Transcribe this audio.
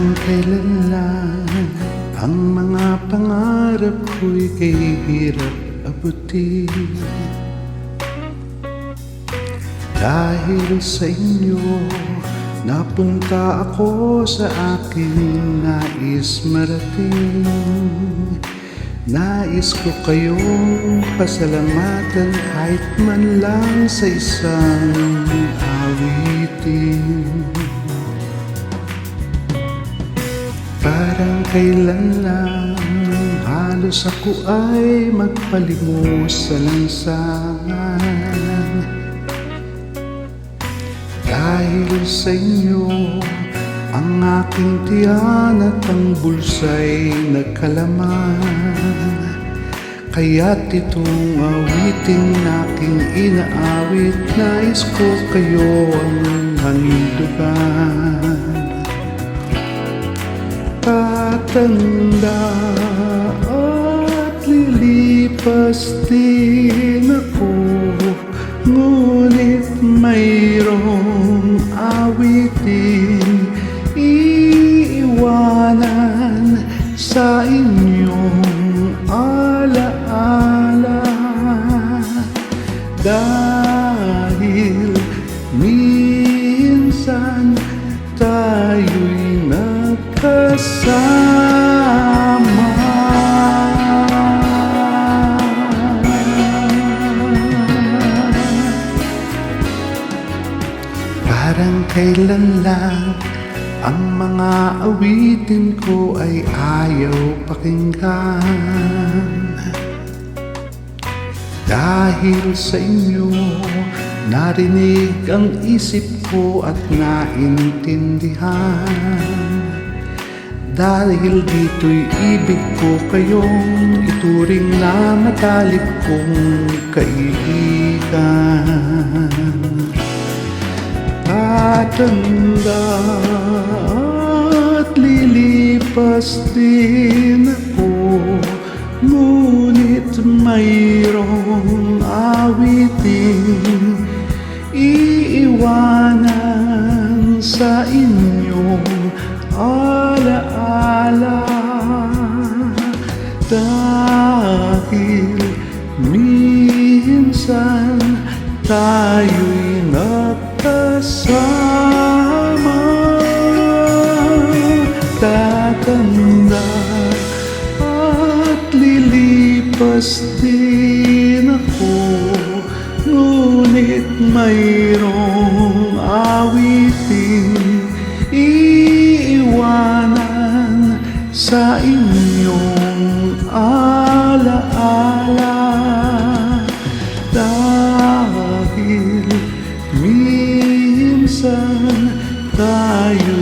Parang kailan lang ang mga pangarap ko'y kahirap abutin. Dahil sa inyo, napunta ako sa aking nais marating. Nais ko kayong pasalamatan kahit man lang sa isang awitin. Parang kailan lang halos ako ay magpalimos sa lansangan. Dahil sa inyo, ang aking tiyan at ang bulsa'y nagkalaman. Kaya't itong awiting aking inaawit, nais ko kayo ang handugan. Tatanda at lilipas din ako, ngunit mayroong awiting iiwanan sa inyong alaala. Dahil minsan tayo'y nagkasama. Parang kailan lang ang mga awitin ko ay ayaw pakinggan. Dahil sa inyo, narinig ang isip ko at naintindihan. Dahil dito'y ibig ko kayong ituring na matalik kong kaibigan. Tatanda at lilipas din ako, ngunit mayroong awiting iiwanan sa inyong alaala. Dahil minsan tayo'y nagkasama. Tatanda at lilipas din ako, ngunit mayroong awiting iiwanan sa inyong alaala. Dahil minsan tayo